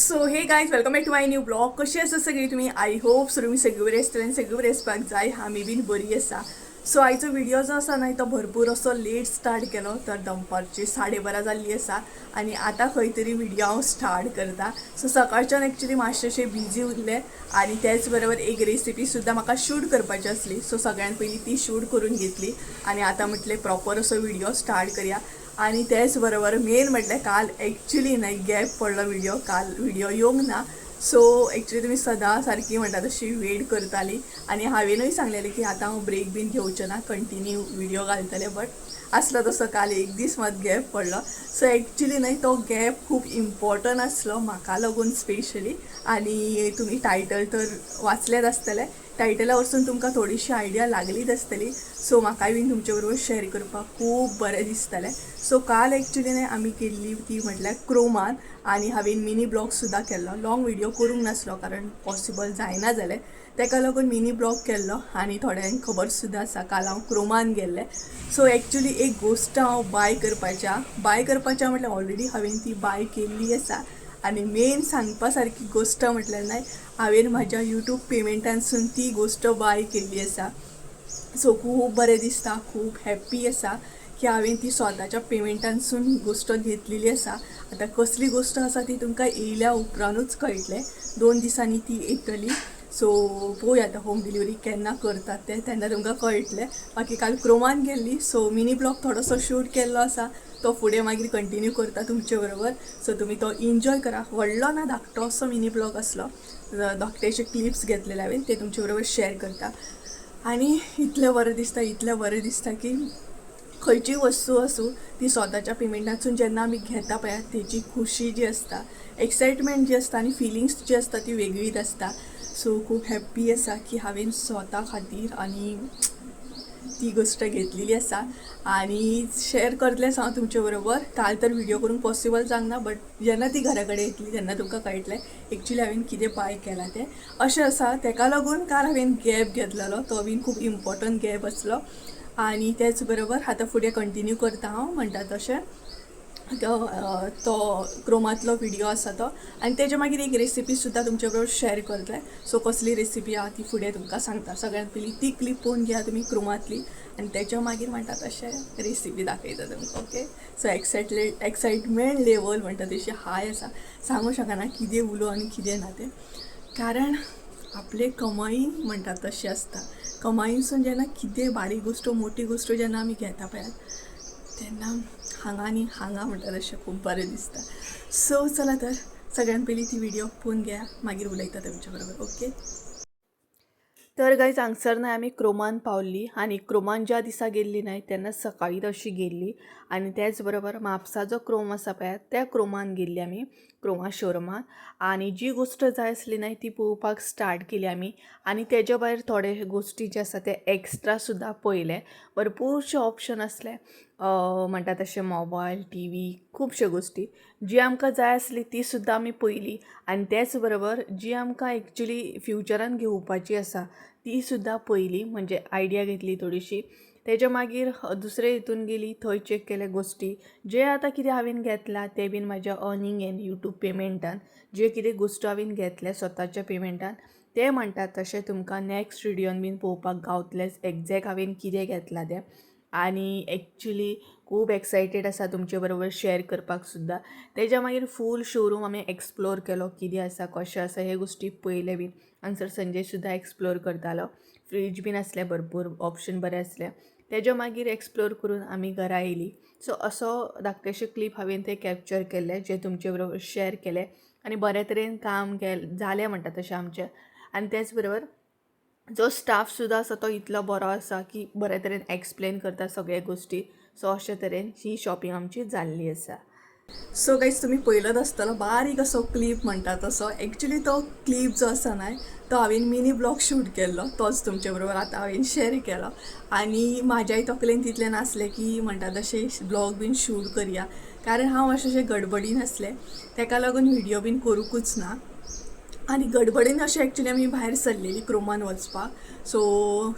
So hey guys welcome back to my new blog. कशी आसा सगळी तुमी? आय होप सो तुमी सगळी बरी आसतली आनी सगळी बरी आसपाक जाय. आमी बीन बरी आसा. सो आयचो व्हिडिओ जो आसा न्हय तो भरपूर असो लेट स्टार्ट केलो. तर दनपारची 12:30 जाल्ली आसा आनी आतां खंय तरी व्हिडिओ हांव स्टार्ट करता. सो सकाळच्यान एक्चुली मातशें बिजी उरले आनी त्याच बरोबर एक रेसिपी सुद्दां म्हाका शूट करपाची आसली. सो सगळ्यान पयलीं ती शूट करून घेतली आनी आतां म्हटलें प्रॉपर असो व्हिडिओ स्टार्ट करूया. आणि त्याच बरोबर मेन म्हटल्यार काल एक्चुली नाही गॅप पडलो व्हिडिओ. काल व्हिडिओ येवंक ना. सो एक्चुली तुमी सदां सारकी म्हणटा तशी वेट करताली आनी हांवेनूय सांगलेलें की आतां हांव ब्रेक बीन घेवचें ना, कंटिन्यू व्हिडिओ घालतलें. बट आसलो तसो काल एक दीस मात गॅप पडलो. सो एक्चुली न्हय तो गॅप खूब इम्पॉर्टंट आसलो म्हाका लागून स्पेशली. आनी तुमी टायटल तर वाचलेच आसतलें. टायटला वचून तुमकां थोडीशी आयडिया लागलीच आसतली. सो म्हाकाय बीन तुमचे बरोबर शेअर करपाक खूब बरें दिसतलें. सो काल एक्चुली न्हय आमी केल्ली ती म्हटल्यार क्रोमान आनी हांवें मिनी ब्लॉग सुद्दां केल्लो. लॉंग व्हिडिओ करूंक नासलो कारण पॉसिबल जायना जालें. तेका लागून मिनी ब्लॉग केल्लो आनी थोड्यांक खबर सुद्दां आसा काल हांव क्रोमान गेल्लें. सो एक्चुली एक गोश्ट हांव बाय करपाच्या म्हटल्यार ऑलरेडी हांवें ती बाय केल्ली आसा. आनी मेन सांगपा सारकी गोश्ट म्हटल्यार न्हय हांवें म्हाज्या यूट्यूब पेमेंटानसून ती गोश्ट बाय केल्ली आसा. सो खूब बरें दिसता, खूब हॅप्पी आसा की हांवें ती स्वताच्या पेमेंटानसून ही गोश्ट घेतलेली आसा. आतां कसली गोश्ट आसा ती तुमकां येयल्या उपरांतूच कळटलें. 2 दिसांनी ती येतली. सो पळोवया आतां होम डिलिव्हरी केन्ना करतात ते तेन्ना तुमकां कळटलें. बाकी काल क्रोमान गेल्ली. सो मिनी ब्लॉग थोडोसो शूट केल्लो आसा. तो फुडें मागीर कंटिन्यू करता तुमचे बरोबर. सो तुमी तो एन्जॉय करा. व्हडलो ना, धाकटो असो मिनी ब्लॉग आसलो. धाकटेशे क्लिप्स घेतलेले हांवें ते तुमचे बरोबर शेअर करता. आनी इतलें बरें दिसता की खंयची वस्तू आसूं ती स्वताच्या पेमेंटासून जेन्ना आमी घेता पळय तेची खुशी जी आसता, एक्सायटमेंट जी आसता आनी फिलिंग्स जी आसता ती वेगळीच आसता. सो खूब हॅप्पी आसा की हांवें स्वता खातीर आनी ती गोश्ट घेतलेली आसा आनी शेअर करतलेंच हांव तुमचे बरोबर. काल तर व्हिडिओ करूंक पॉसिबल जावंक ना बट जेन्ना ती घरा कडेन येतली तेन्ना तुमकां कळटलें एक्चुली हांवें कितें बाय केलां तें. अशें आसा तेका लागून काल हांवें गॅप घेतलेलो. तो बीन खूब इम्पॉर्टंट गॅप आसलो. आनी त्याच बरोबर आतां फुडें कंटिन्यू करता हांव म्हणटा तशें. तो क्रोमांतलो व्हिडिओ आसा तो आनी तेजे मागीर एक रेसिपी सुद्दां तुमचे बरोबर शेअर करतलें. सो कसली रेसिपी आहा ती फुडें तुमकां सांगता. सगळ्यांत पयलीं ती क्लिप पळोवन घेया तुमी क्रोमांतली आनी तेच्या मागीर म्हणटा तशें रेसिपी दाखयता तुमकां. ओके. सो एक्सायटमेंट लेवल म्हणटा तशी हाय आसा. सांगूं शकना कितें उलो आनी कितें ना तें. कारण आपले कमाई म्हणटा तशी आसता. कमाईसून जेन्ना कितें बारीक गोश्ट मोठी गोश्ट जेन्ना आमी घेता पळय तेन्ना हांगा आनी हांगा म्हणटा तशें खूब बरें दिसता. सो चला तर सगळ्यान पयलीं ती व्हिडिओ पळोवन घेया मागीर उलयता तुमच्या बरोबर. ओके. तर गायज हांगसर न्हय आमी क्रोमान पावल्ली आनी क्रोमान ज्या दिसा गेल्ली न्हय तेन्ना सकाळी तशी गेल्ली आनी त्याच बरोबर म्हापसा जो क्रोम आसा पळय त्या क्रोमान गेल्ली आमी, क्रोमा शोरुमान. आनी जी गोश्ट जाय आसली न्हय ती पळोवपाक स्टार्ट केली आमी आनी तेज्या भायर थोडे गोश्टी जे आसा ते एक्स्ट्रा सुद्दां पळयले. भरपूरशे ऑप्शन आसले म्हणटा तशें मोबायल, टी व्ही, खुबश्यो गोश्टी जी आमकां जाय आसली ती सुद्दां आमी पळयली. आनी त्याच बरोबर जी आमकां एक्चुली फ्युचरान घेवपाची आसा ती सुद्दां पळयली, म्हणजे आयडिया घेतली थोडीशी. तेज्या मागीर दुसरे हितून गेली, थंय चॅक केले गोश्टी जे आतां कितें हांवें घेतला ते बीन म्हाज्या अर्निंग एन यूट्यूब पेमेंटान जे कितें गोश्ट हांवें घेतले स्वताच्या पेमेंटान ते म्हणटात तशें तुमकां नॅक्स्ट व्हिडिओन बीन पळोवपाक गावतलेंच एक्झॅक्ट हांवें कितें घेतलां तें. आनी एक्चुली खूब एक्सायटेड आसा तुमचे बरोबर शेअर करपाक सुद्दां. तेज्या मागीर फूल शोरूम हांवें एक्सप्लोर केलो कितें आसा कशें आसा हे गोश्टी पळयले बीन. हांगसर संजय सुद्दां एक्सप्लोर करतालो. फ्रीज बीन आसले, भरपूर ऑप्शन बरे आसले. तेज्या मागीर एक्सप्लोर करून आमी घरा येयली. सो असो धाकटेशे क्लीप हांवें ते कॅप्चर केले जे तुमचे बरोबर शेअर केले आनी बरे तरेन काम जालें म्हणटा तशें आमचें. आनी त्याच बरोबर जो स्टाफ सुद्दां आसा तो इतलो बरो आसा की बरे तरेन एक्सप्लेन करता सगळे गोश्टी. सो अशे तरेन ही शॉपिंग आमची जाल्ली आसा. सो गायज तुमी पळयलोच आसतलो बारीक असो क्लीप म्हणटा तसो. एक्चुली तो क्लीप जो आसा न्हय तो हांवें मिनी ब्लॉग शूट केल्लो तोच तुमचे बरोबर आतां हांवें शेअर केलो. आनी म्हाज्याय तकलेन तितलें नासलें की म्हणटा तशें ब्लॉग बीन शूट करया कारण हांव अशें गडबडीन आसलें तेका लागून व्हिडिओ बीन करूंकूच ना. आनी गडबडीन अशें एक्चुली आमी भायर सरलेली क्रोमान वचपाक, सो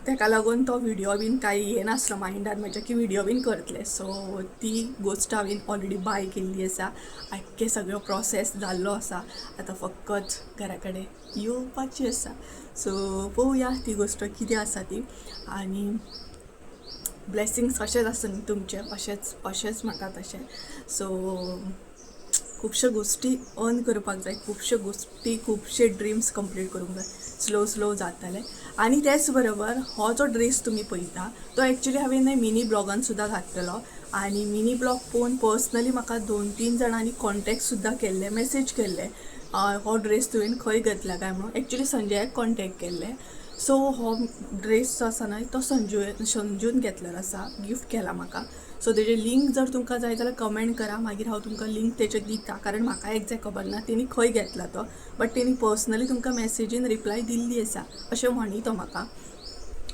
ताका लागून तो व्हिडिओ बीन कांय येनासलो मायंडार म्हज्या की व्हिडिओ बीन करतले. सो ती गोश्ट हांवें ऑलरेडी बाय केल्ली आसा, आख्खे सगळो प्रोसेस जाल्लो आसा, आतां फकत घरा कडेन येवपाची आसा. सो पळोवया ती गोश्ट कितें आसा ती. आनी ब्लेसिंग्स अशेंच आसा न्ही तुमचे, अशेंच म्हाका तशें. सो खुबश्यो गोश्टी अर्न करपाक जाय, खुबश्यो गोश्टी, खुबशे ड्रिम्स कंप्लीट करूंक जाय, स्लो जाताले. आनी त्याच बरोबर हो जो ड्रेस तुमी पळयता तो एक्चुली हांवें मिनी ब्लॉगान सुद्दां घातलेलो. आनी मिनी ब्लॉग पळोवन पर्सनली म्हाका 2-3 जाणांनी कॉन्टेक्ट सुद्दां केल्ले, मेसेज केल्ले हो ड्रेस तुवें खंय घेतला काय म्हणून. एक्चुली संजयाक कॉन्टेक्ट केल्ले. सो हो ड्रेस जो आसा न्हय तो संजून घेतलेलो आसा, गिफ्ट केला म्हाका. सो तेजे लिंक जर तुमकां जाय जाल्यार कमेंट करा, मागीर हांव तुमकां लिंक तेजे दिता, कारण म्हाका एक्झॅक्ट खबर ना तेणी खंय घेतला तो, बट तेणी पर्सनली तुमकां मेसेजीन रिप्लाय दिल्ली आसा अशें म्हणी तो म्हाका.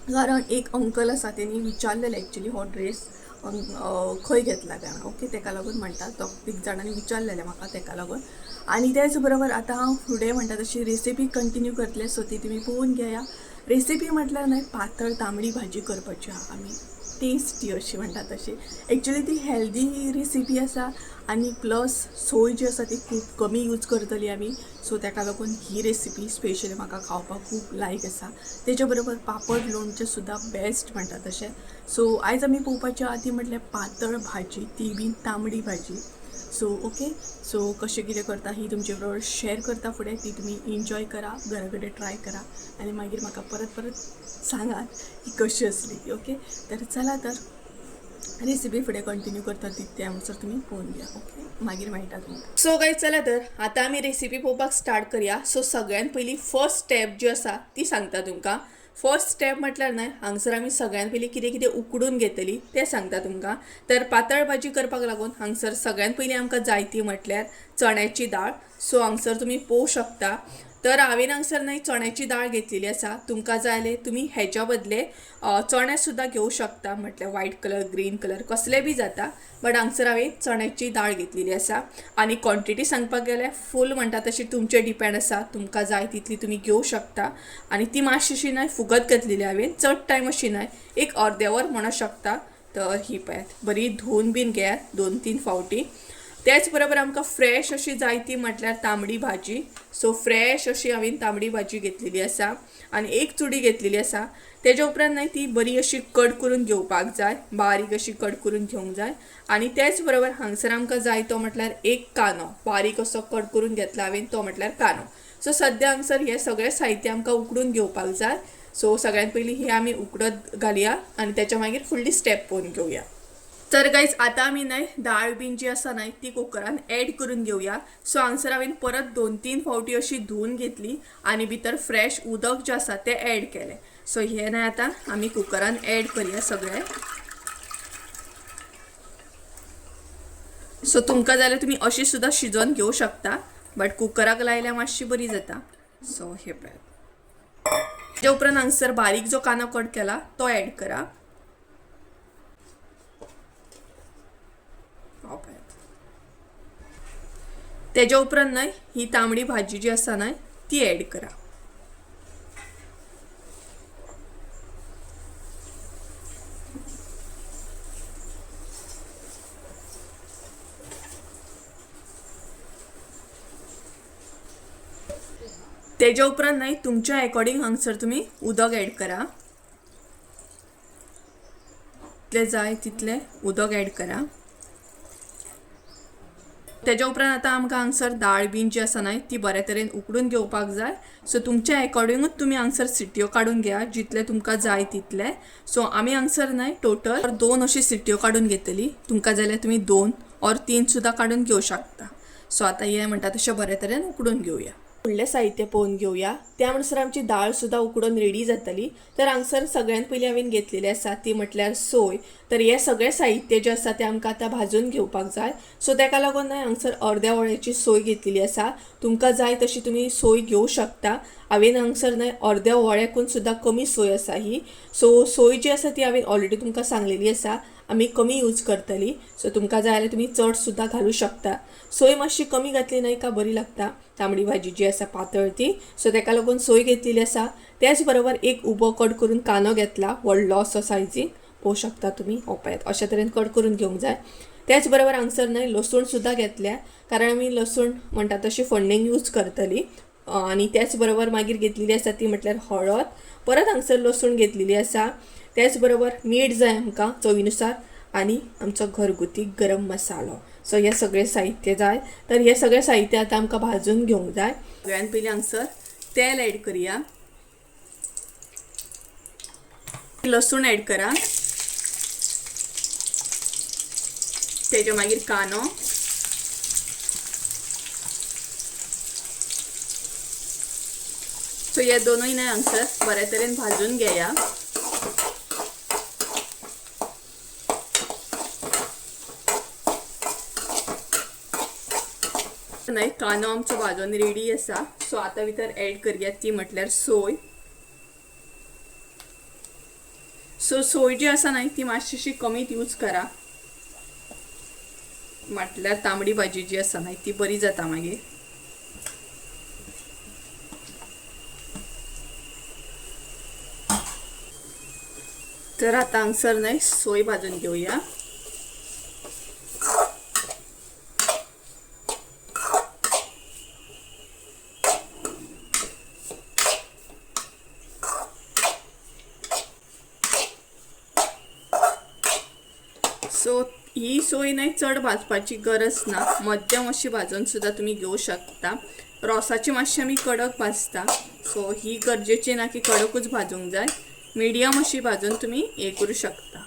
कारण एक अंकल आसा तेणी विचारलेलें एक्चुली हो ड्रेस खंय घेतला काय, ओके, ताका लागून म्हणटा तो. एक जाणांनी विचारलेलें म्हाका ताका लागून. आनी त्याच बरोबर आतां हांव फुडें म्हणटा तशी रेसिपी कंटिन्यू करतलें, सो ती तुमी पळोवन घेया. रेसिपी म्हटल्यार न्हय पातळ तांबडी भाजी करपाची आहा आमी, टेस्टी अशी म्हणटा तशी. एक्चुली ती हेल्दी रेसिपी आसा आनी प्लस सोय जी आसा ती खूब कमी यूज करतली आमी. सो ताका लागून ही रेसिपी स्पेशली म्हाका खावपाक खूब लायक आसा. तेच्या बरोबर पापड लोणचें सुद्दां बेस्ट म्हणटा तशें. सो आयज आमी पळोवपाची आहा ती म्हटल्यार पातळ भाजी, ती बीन तांबडी भाजी. सो ओके, सो कशें कितें करता ही तुमचे बरोबर शेअर करता फुडें. ती तुमी एन्जॉय करा, घरा कडेन ट्राय करा आनी मागीर म्हाका परत सांगात की कशी असली ती. ओके, तर चला तर रेसिपी फुडें कंटिन्यू करता ती त्या अनुसार तुमी पळोवन घ्या. ओके, मागीर मेळटा तुमकां. सो गायज चला तर आतां आमी रेसिपी पळोवपाक स्टार्ट करया. सो सगळ्यान पयलीं फर्स्ट स्टेप जी आसा ती सांगता तुमकां. फर्स्ट स्टेप म्हटल्यार न्हय हांगसर आमी सगळ्यान पयलीं कितें कितें उकडून घेतली तें सांगता तुमकां. तर पातळ भाजी करपाक लागून हांगसर सगळ्यान पयलीं आमकां जाय ती म्हटल्यार चण्याची दाळ. सो हांगसर तुमी पळोवंक शकता. तर हांवें हांगसर न्हय चण्याची दाळ घेतलेली आसा. तुमकां जाय जाल्यार तुमी हेच्या बदले चणे सुद्दां घेवं शकता, म्हटल्यार व्हायट कलर, ग्रीन कलर कसले बी जाता, बट हांगसर हांवें चण्याची दाळ घेतलेली आसा. आनी क्वॉन्टिटी सांगपाक गेल्यार फूल म्हणटा तशी तुमचेर डिपेंड आसा, तुमकां जाय तितली तुमी घेवं शकता. आनी ती मातशी अशी न्हय फुगत घातलेली हांवें, चड टायम अशी न्हय, एक अर्दे वर म्हणू शकता. तर ही पळयात बरी धुवन बीन घेयात 2-3 फावटी. त्याच बरोबर आमकां फ्रेश अशी जाय ती म्हटल्यार तांबडी भाजी. सो फ्रेश अशी हांवें तांबडी भाजी घेतलेली आसा आनी एक चुडी घेतलेली आसा. तेज्या उपरांत न्हय ती बरी अशी कट करून घेवपाक जाय, बारीक अशी कट करून घेवंक जाय. आनी त्याच बरोबर हांगसर आमकां जाय तो म्हटल्यार एक कांदो बारीक असो कट करून घेतला हांवें, तो म्हटल्यार कांदो. सो सद्या हांगसर हे सगळें साहित्य आमकां उकडून घेवपाक जाय. सो सगळ्यात पयलीं ही आमी उकडत घालया आनी त्याच्या मागीर फुडली स्टेप पळोवन घेवया. तर गायज आतां आमी न्हय दाळ बीन जी आसा न्हय ती कुकरान एड करून घेवया. सो हांगसर हांवें परत 2-3 फावटी अशी धुवन घेतली आनी भितर फ्रेश उदक जें आसा तें एड केलें. सो हें न्हय आतां आमी कुकरान एड करया सगळें. सो तुमकां जाल्यार तुमी अशी सुद्दां शिजोवन घेवं शकता, बट कुकराक लायल्यार मातशी बरी जाता. सो हे पळयात. तेच्या उपरांत हांगसर बारीक जो कांदो कट केला तो एड करा. तेच्या उपरांत न्हय ही तांबडी भाजी जी आसा न्हय ती एड करा. तेच्या उपरांत न्हय तुमच्या अकॉर्डिंग हांगसर तुमी उदक एड करा. जितले जाय तितले उदक एड करा. तेच्या उपरांत आतां आमकां हांगसर दाळ बीन जी आसा न्हय ती बरे तरेन उकडून घेवपाक जाय. सो तुमच्या अकॉर्डिंगूच तुमी हांगसर सिट्यो काडून घेया जितले तुमकां जाय तितले. सो आमी हांगसर न्हय टोटल 2 अशी सिट्यो काडून घेतली. तुमकां जाल्यार तुमी 2 or 3 सुद्दां काडून घेवं शकता. सो आतां हे म्हणटा तशें बरे तरेन उकडून घेवया. फुडलें साहित्य पळोवन घेवया. त्या अनुसार आमची दाळ सुद्दां उकडून रेडी जातली. तर हांगसर सगळ्यात पयलीं हांवें घेतलेली आसा ती म्हटल्यार सोय. तर हे सगळें साहित्य जें आसा तें आमकां आतां भाजून घेवपाक जाय. सो ताका लागून हांगसर अर्द्या वळ्याची सोय घेतलेली आसा. तुमकां जाय तशी तुमी सोय घेवं शकता. हांवें हांगसर न्हय अर्द्या वळ्याकून सुद्दां कमी सोय आसा ही. सो सोय जी आसा ती हांवें ऑलरेडी तुमकां सांगलेली आसा. आमी कमी यूज करतली. सो तुमकां जाय जाल्यार तुमी चड सुद्दां घालूं शकता. सोय मातशी कमी घातली न्हय का बरी लागता तांबडी भाजी जी आसा पातळ ती. सो ताका लागून सोय घेतलेली आसा. त्याच बरोबर एक उबो कट करून कांदो घेतला व्हडलो असो सायजीन. पळोवंक शकता तुमी ओपयात अशा तरेन कट करून घेवंक जाय. त्याच बरोबर हांगसर न्हय लसूण सुद्दां घेतल्या कारण आमी लसूण म्हणटा तशी फोडणेक यूज करतली. आणि त्याच बरोबर मागीर घेतलेली आसा ती म्हटल्यार हळद. परत हांगसर लसूण घेतलेली आसा. त्याच बरोबर मीठ जाय आमकां चवीनुसार आणि आमचो घरगुती गरम मसालो. सो हे सगळे साहित्य जाय. तर हे सगळे साहित्य आतां आमकां भाजून घेवंक जाय. सगळ्यान पयलीं हांगसर तेल ॲड करूया. लसूण ॲड करा. तेच्या मागीर कांदो, सो हे दोनूय न्हय हांगसर बऱ्या तरेन भाजून घेया. न्हय कांदो आमचो भाजून रेडी आसा. सो आतां भितर ॲड करूया ती म्हटल्यार सोय. सो सोय जी आसा न्हय ती मातशीशी कमीत यूज करा. म्हटल्यार तांबडी भाजी जी आसा न्हय ती बरी जाता मागीर. तर आतां हांगसर न्हय सोय भाजून घेवया. सो ही सोय न्हय चड भाजपाची गरज ना. मध्यम अशी भाजून सुद्दां तुम्ही घेऊ शकता. रोसाची मातशी आमी कडक भाजता. सो ही गरजेची ना की कडकूच भाजूंक जाय. मिडियम अशी भाजून तुम्ही हे करू शकता.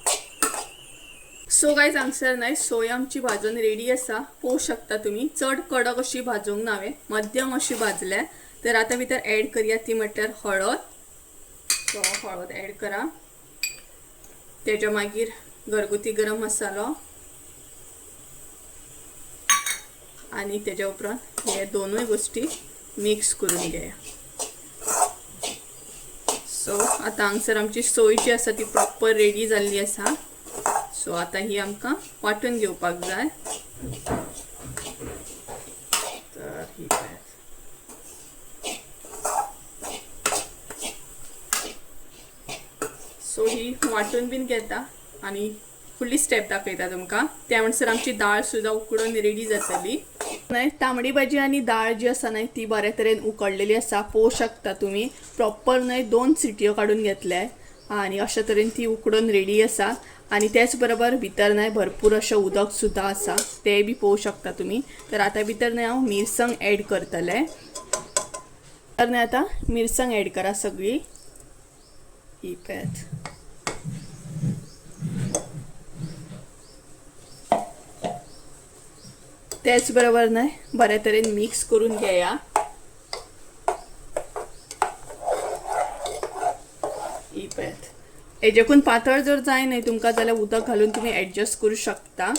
सो गायज हांगसर न्हय सोय आमची भाजून रेडी आसा. पळोवंक शकता तुम्ही चड कडक अशी भाजूंक नावे मध्यम अशी भाजल्या. तर आतां भितर ॲड करूया ती म्हटल्यार हळद. सो हळद ॲड करा. तेच्या मागीर घरगुती गरम मसालो आणि तेच्या उपरांत हे दोनूय गोष्टी मिक्स करून घेया. सो आतां हांगसर आमची सोय जी आसा ती प्रॉपर रेडी जाल्ली आसा. सो आतां ही आमकां वांटून घेवपाक जाय. तर ही सो ही वांटून बीन घेता आणि फुडली स्टेप दाखयता तुमकां. त्या म्हणसर आमची दाळ सुद्दां उकडून रेडी जातली. न्हय तांबडी भाजी आणि दाळ जी आसा न्हय ती बऱ्या तरेन उकडलेली आसा. पळोवंक शकता तुम्ही प्रॉपर न्हय 2 सिटयो काढून घेतल्या आणि अशा तरेन ती उकडून रेडी आसा. आणि त्याच बरोबर भितर न्हय भरपूर अशें उदक सुद्दां आसा ते बी पळोवंक शकता तुम्ही. तर आतां भितर न्हय हांव मिरसांग ॲड करतले. तर न्हय आतां मिरसांग ॲड करा सगळी. ही पळयात. त्याच बरोबर न्हय बऱ्या तरेन मिक्स करून घेया. ही पळयात. हेजेकून पातळ जर जाय न्हय तुमकां जाल्यार उदक घालून तुम्ही ॲडजस्ट करू शकता.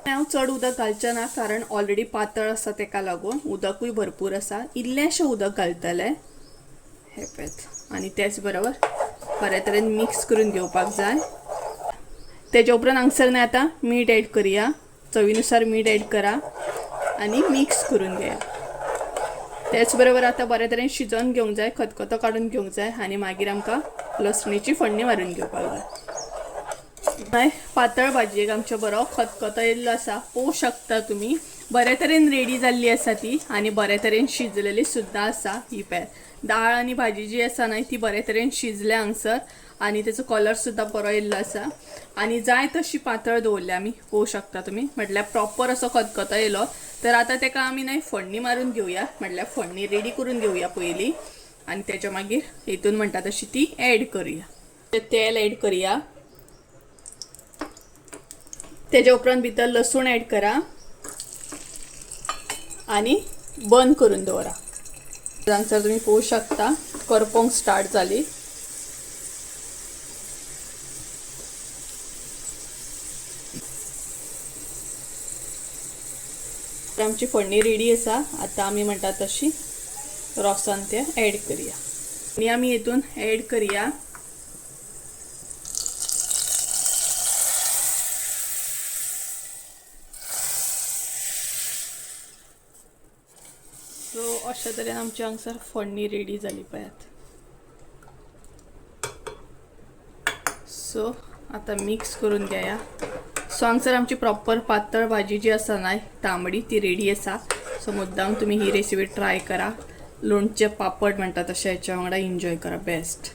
हांव चड उदक घालचें ना कारण ऑलरेडी पातळ आसा तेका लागून उदकूय भरपूर आसा. इल्लेशें उदक घालतले. हे पळयात. आणि त्याच बरोबर बऱ्या तरेन मिक्स करून घेवपाक जाय. तेच्या उपरांत हांगसर न्हय आतां मीठ ॲड करूया. चवीनुसार मीठ ॲड करा आणि मिक्स करून घ्या. त्याच बरोबर आता बऱ्या तरेन शिजोवन घेवंक जाय. खतखतो काढून घेवंक जाय आणि मागीर आमकां लसणीची फोडणी मारून घेवपाक जाय. पातळ भाजयेक आमचो बरो खतखतो येयल्लो आसा. पळोवंक शकता तुम्ही बऱ्या तरेन रेडी जाल्ली आसा ती आणि बऱ्या तरेन शिजलेली सुद्दां आसा. ही पळय दाळ आणि भाजी जी आसा न्हय ती बऱ्या तरेन शिजल्या हांगसर आणि त्याचो कलर सुद्दां बरो येयल्लो आसा. आणि जाय तशी पातळ दवरल्या आमी. पळोवंक शकता तुम्ही म्हटल्यार प्रॉपर असो खतखतो येयलो. तर आता तेका आमी न्हय फोडणी मारून घेवया. म्हटल्यार फोडणी रेडी करून घेवया पयली आणि त्याच्या मागीर हेतून म्हणटा तशी ती ॲड करूया. तेल ॲड करूया. तेच्या उपरांत भितर लसूण ॲड करा आणि बंद करून दवरा. हांगसर तुम्ही पळोवंक शकता करपोंक स्टार्ट जाली. आमची फोडणी रेडी आसा. आता आमी म्हणटा तशी रोसान ते ॲड करूया आणि आमी हेतून ॲड करूया सो अशा तरेन आमची हांगसर फोडणी रेडी जाली पळयात. सो आता मिक्स करून घेया. सो हांगसर आमची प्रॉपर पातळ भाजी जी आसा न्हय तांबडी ती रेडी आसा. सो मुद्दाम तुम्ही ही रेसिपी ट्राय करा. लोणचे पापड म्हणतात तशें हेच्या वांगडा एन्जॉय करा बेस्ट.